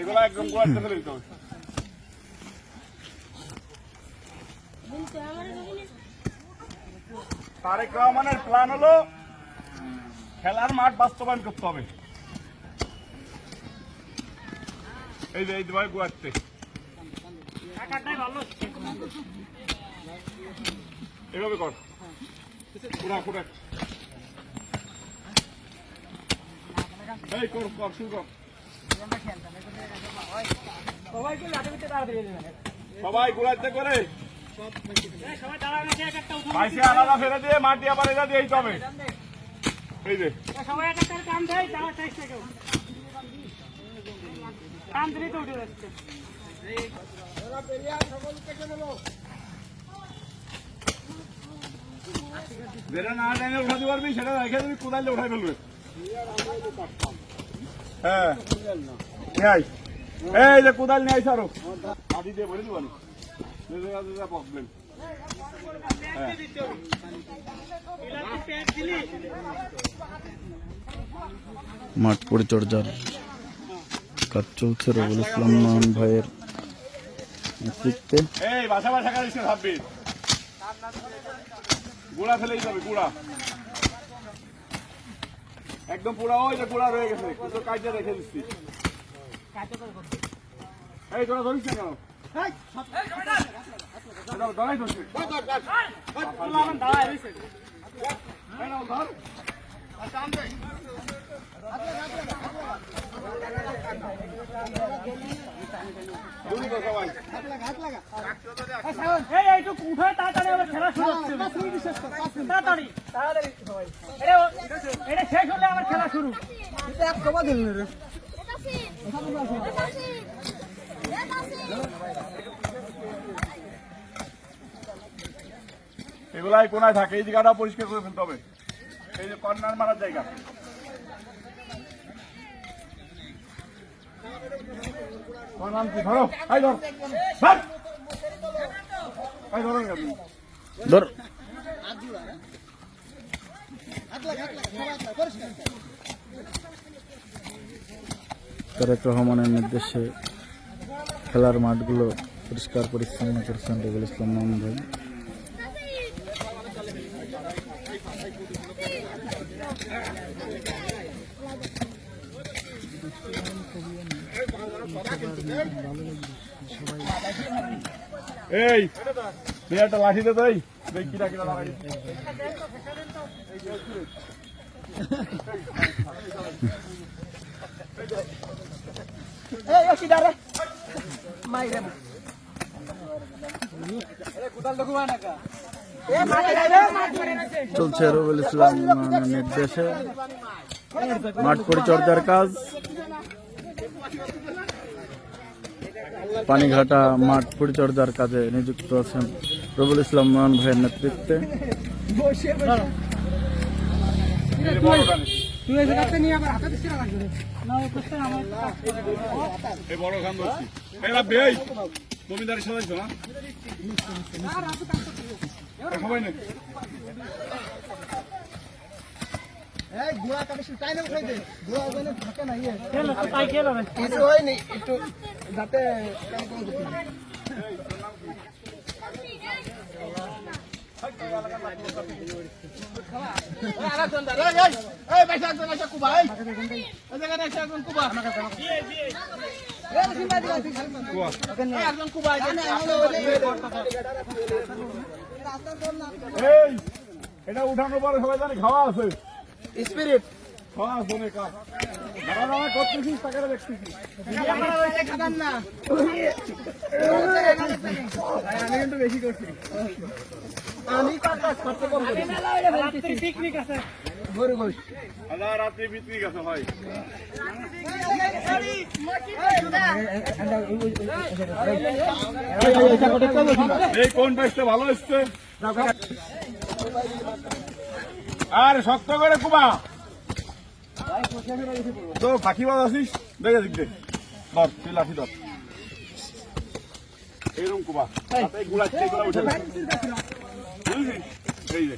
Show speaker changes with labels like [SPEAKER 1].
[SPEAKER 1] এগুলো একদম গোড়ার থেকে দিতে হবে। তারেক রহমানের প্ল্যান হলো খেলার মাঠ বাস্তবায়ন করতে হবে। এই যে এই ভাই গোয়াতে এভাবে কর পুরা পুরা এই কর কর শুরু কর। সবাই গোড়াতে করে পয়সা আলাদা ফেলে দিয়ে মাটি আবার এটা দিয়ে হবে। এই যে সবাই একটা কাম দেয় যাওয়ার চেষ্টা করো, কাম দিলে তো উঠে যাচ্ছে। যেটা না টাইমে উঠাতে পারবি সেটা রেখে দিবি, কোদালে উঠাই ফেলবে। হ্যাঁ এই যে কোদাল নিয়ে আইসা আরো মাটি দিয়ে ভরে দিবানি প্রবলেম।
[SPEAKER 2] মাঠ পরিচর্যার কাজ চলছে রবিউল ইসলাম নয়ন ভাইয়ের নেতৃত্বে।
[SPEAKER 1] এই বাসা বাসা কাজ ভাববি গুড়া ফেলেই যাবে, গুড়া একদম পুরা। ওই যে গুড়া রয়ে গেছে, কিন্তু কাজটা রেখে দিচ্ছি। এই তোরা ধরিস না কেন? ধরাই ধরছি
[SPEAKER 3] শেষ হলে আমার খেলা শুরু।
[SPEAKER 1] এগুলাই কোনায় থাকে, এই জায়গাটা পরিষ্কার করে ফেলতে হবে। এই যে কর্নার মারার জায়গা, ধরো এই ধর এই ধরো
[SPEAKER 2] ধর তারেক রহমানের নির্দেশে খেলার মাঠগুলো পরিষ্কার পরিচ্ছন্ন করছেন রবিউল ইসলাম নয়ন ভাই।
[SPEAKER 1] এই একটা লাঠি দে তাই কিরা কিরা লাগাই
[SPEAKER 2] চলছে রবিউল ইসলাম নয়নের নির্দেশে মাঠ পরিচর্যার কাজ। পানিঘাটা মাঠ পরিচর্যার কাজে নিযুক্ত আছেন রবিউল ইসলাম নয়ন ভাইয়ের নেতৃত্বে।
[SPEAKER 1] বড় খান বলছি জমিদারি সাজাইছো না সবাই নেই।
[SPEAKER 3] কিছু হয়নি একটু যাতে
[SPEAKER 1] এটা উঠানোর পরে সবাই জানি খাওয়া আছে
[SPEAKER 3] স্পিরিট
[SPEAKER 1] খাওয়া আছে অনেক কাজ করতেছিস টাকাটা দেখতেছিস
[SPEAKER 3] না আমি কিন্তু বেশি করছি। আমি পিকনিক আছে গরু গোশ
[SPEAKER 1] রাত্রে পিকনিক আছে ভাই। এই কোন পাইসটা ভালো এসছে আর শক্ত করে কুবা তো ফাঁকিবাজ আছিস দেখে দিক ধর তুই লাঠি ধর এইরকম কুবা গুড়া উঠে বুঝলি এই যে